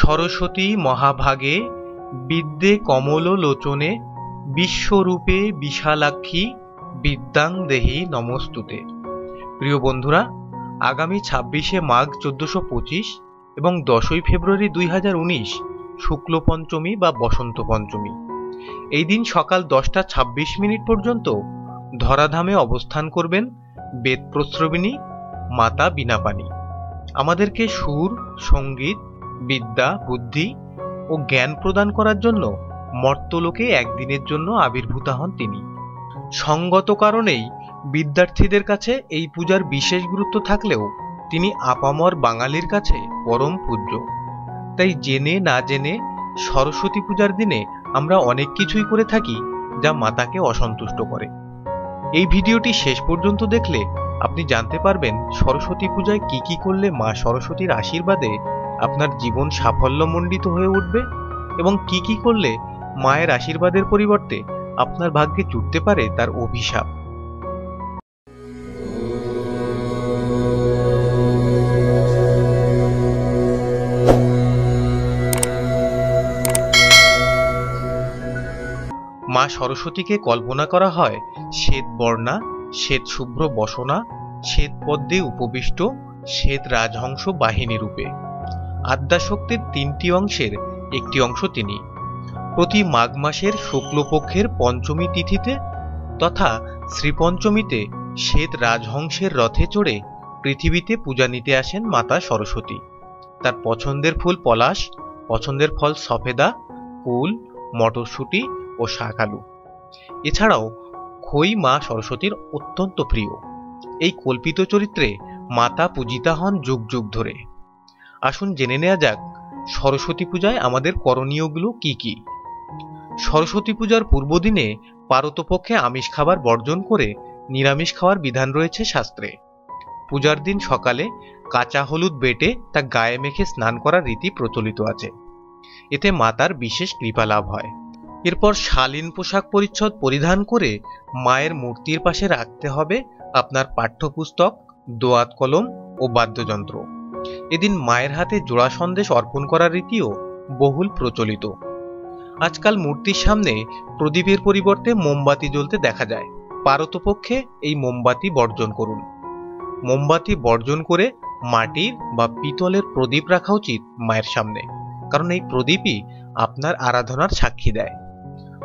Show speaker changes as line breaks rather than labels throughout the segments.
সরস্বতী মহাভাগে বিদ্যে কমললোচনে বিশ্বরূপে বিশালাক্ষী বিদ্যাং দেহি নমস্তুতে। প্রিয় বন্ধুরা, আগামী 26শে মাঘ 1425 এবং 10ই ফেব্রুয়ারি 2019 শুক্ল পঞ্চমী বা বসন্ত পঞ্চমী। এই দিন সকাল 10টা 26 মিনিট পর্যন্ত ধরাধামে অবস্থান করবেন বেদ প্রস্রবিনী মাতা বীণাপাণি। আমাদেরকে সুর, সঙ্গীত, বিদ্যা, বুদ্ধি ও জ্ঞান প্রদান করার জন্য মর্তলোকে একদিনের জন্য আবির্ভূতা হন তিনি। সঙ্গত কারণেই বিদ্যার্থীদের কাছে এই পূজার বিশেষ গুরুত্ব থাকলেও তিনি আপামর বাঙালির কাছে পরম পূজ্য। তাই জেনে না জেনে সরস্বতী পূজার দিনে আমরা অনেক কিছুই করে থাকি যা মাতাকে অসন্তুষ্ট করে। এই ভিডিওটি শেষ পর্যন্ত দেখলে আপনি জানতে পারবেন সরস্বতী পূজায় কি কি করলে মা সরস্বতীর আশীর্বাদে আপনার জীবন সাফল্যমণ্ডিত হয়ে উঠবে এবং কি কি করলে মায়ের আশীর্বাদের পরিবর্তে আপনার ভাগ্যে জুটতে পারে তার অভিশাপ। মা সরস্বতীকে কল্পনা করা হয় শ্বেত বর্ণা, শ্বেত শুভ্র বসনা, শ্বেত পদ্মে উপবিষ্ট শ্বেত রাজহংস বাহিনী রূপে। আদ্যাশক্তির 3টি অংশের একটি অংশ তিনি। প্রতি মাঘ মাসের শুক্লপক্ষের পঞ্চমী তিথিতে তথা শ্রীপঞ্চমীতে শ্বেত রাজহংসের রথে চড়ে পৃথিবীতে পূজা নিতে আসেন মাতা সরস্বতী। তার পছন্দের ফুল পলাশ, পছন্দের ফল সফেদা, কুল, মটরশুঁটি ও শাক আলু। এছাড়াও খই মা সরস্বতীর অত্যন্ত প্রিয়। এই কল্পিত চরিত্রে মাতা পূজিতা হন যুগ যুগ ধরে। আসুন জেনে নেওয়া যাক সরস্বতী পূজায় আমাদের করণীয়গুলো কি কি। সরস্বতী পূজার পূর্বদিনে পারতপক্ষে আমিষ খাবার বর্জন করে নিরামিষ খাওয়ার বিধান রয়েছে শাস্ত্রে। পূজার দিন সকালে কাঁচা হলুদ বেটে তা গায়ে মেখে স্নান করার রীতি প্রচলিত আছে। এতে মাতার বিশেষ কৃপা লাভ হয়। এরপর শালীন পোশাক পরিচ্ছদ পরিধান করে মায়ের মূর্তির পাশে রাখতে হবে আপনার পাঠ্যপুস্তক, দোয়াত কলম ও বাদ্যযন্ত্র। এদিন মায়ের হাতে জোড়া সন্দেশ অর্পণ করার রীতিও বহুল প্রচলিত। আজকাল মূর্তির সামনে প্রদীপের পরিবর্তে মোমবাতি জ্বলতে দেখা যায়। পারতপক্ষে এই মোমবাতি বর্জন করুন। মোমবাতি বর্জন করে মাটির বা পিতলের প্রদীপ রাখা উচিত মায়ের সামনে, কারণ এই প্রদীপই আপনার আরাধনার সাক্ষী দেয়।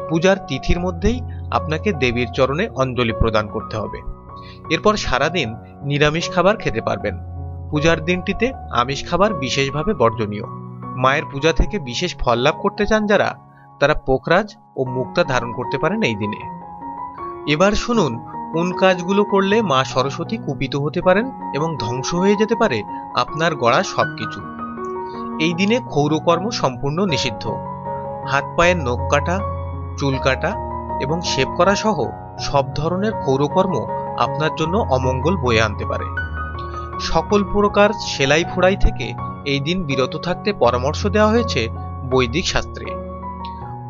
পূজার তিথির মধ্যেই আপনাকে দেবীর চরণে অঞ্জলি প্রদান করতে হবে। এরপর সারাদিন নিরামিষ খাবার খেতে পারবেন। পূজার দিনটিতে আমিষ খাবার বিশেষভাবে বর্জনীয়। মায়ের পূজা থেকে বিশেষ ফল লাভ করতে চান যারা, তারা পোখরাজ ও মুক্তা ধারণ করতে পারেন এই দিনে। এবার শুনুন কোন কাজগুলো করলে মা সরস্বতী কুপিত হতে পারেন এবং ধ্বংস হয়ে যেতে পারে আপনার গড়া সবকিছু। এই দিনে ক্ষৌরকর্ম সম্পূর্ণ নিষিদ্ধ। হাত পায়ের নখ কাটা, চুল কাটা এবং শেভ করা সহ সব ধরনের ক্ষৌরকর্ম আপনার জন্য অমঙ্গল বয়ে আনতে পারে। সকল প্রকার সেলাই ফোড়াই থেকে এই দিন বিরত থাকতে পরামর্শ দেওয়া হয়েছে বৈদিক শাস্ত্রে।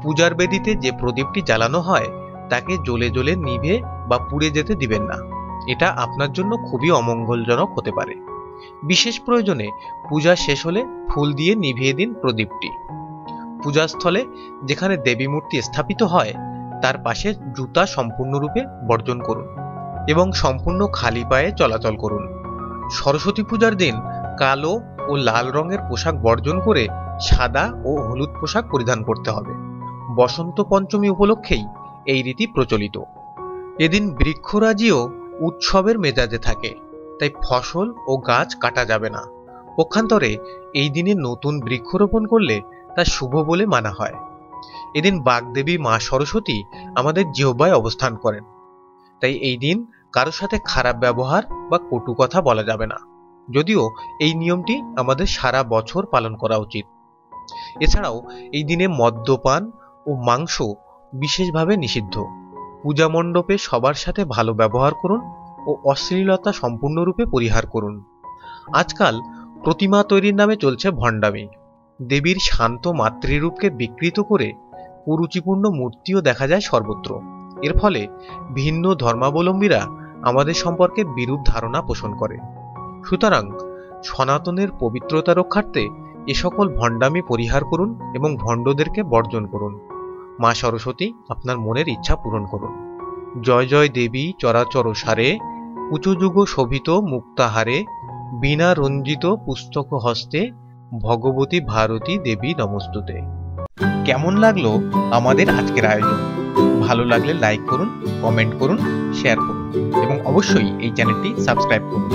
পূজার বেদিতে যে প্রদীপটি জ্বালানো হয় তাকে জ্বলে জ্বলে নিভে বা পুড়ে যেতে দিবেন না। এটা আপনার জন্য খুবই অমঙ্গলজনক হতে পারে। বিশেষ প্রয়োজনে পূজা শেষ হলে ফুল দিয়ে নিভিয়ে দিন প্রদীপটি। পূজাস্থলে যেখানে দেবী মূর্তি স্থাপিত হয় তার পাশে জুতা সম্পূর্ণরূপে বর্জন করুন এবং সম্পূর্ণ খালি পায়ে চলাচল করুন। সরস্বতী পূজার দিন কালো ও লাল রঙের পোশাক বর্জন করে সাদা ও হলুদ পোশাক পরিধান করতে হবে। বসন্ত পঞ্চমী উপলক্ষেই এই রীতি প্রচলিত। এদিন বৃক্ষরাজিও উৎসবের মেজাজে থাকে, তাই ফসল ও গাছ কাটা যাবে না। পক্ষান্তরে এই দিনে নতুন বৃক্ষরোপণ করলে তা শুভ বলে মানা হয়। এদিন বাগদেবী মা সরস্বতী আমাদের জিহ্বায় অবস্থান করেন, তাই এই দিন কারো সাথে খারাপ ব্যবহার বা কটু কথা বলা যাবে না, যদিও এই নিয়মটি আমাদের সারা বছর পালন করা উচিত। এছাড়াও এই দিনে মদ্যপান ও মাংস বিশেষভাবে নিষিদ্ধ। পূজা মণ্ডপে সবার সাথে ভালো ব্যবহার করুন ও অশ্লীলতা সম্পূর্ণরূপে পরিহার করুন। আজকাল প্রতিমা তৈরির নামে চলছে ভণ্ডামি। দেবীর শান্ত মাতৃরূপকে বিকৃত করে কুরুচিপূর্ণ মূর্তিও দেখা যায় সর্বত্র। এর ফলে ভিন্ন ধর্মাবলম্বীরা আমাদের সম্পর্কে বিরূপ ধারণা পোষণ করে। সুতরাং সনাতনের পবিত্রতা রক্ষার্থে এ সকল ভণ্ডামি পরিহার করুন এবং ভণ্ডদেরকে বর্জন করুন। মা সরস্বতী আপনার মনের ইচ্ছা পূরণ করুন। জয় জয় দেবী চরাচর সারে, উঁচুযুগ শোভিত মুক্তাহারে, বীণা রঞ্জিত পুস্তক হস্তে, ভগবতী ভারতী দেবী নমস্তুতে। কেমন লাগলো আমাদের আজকের আয়োজন? ভালো লাগলে লাইক করুন, কমেন্ট করুন, শেয়ার করুন এবং অবশ্যই এই চ্যানেলটি সাবস্ক্রাইব করুন।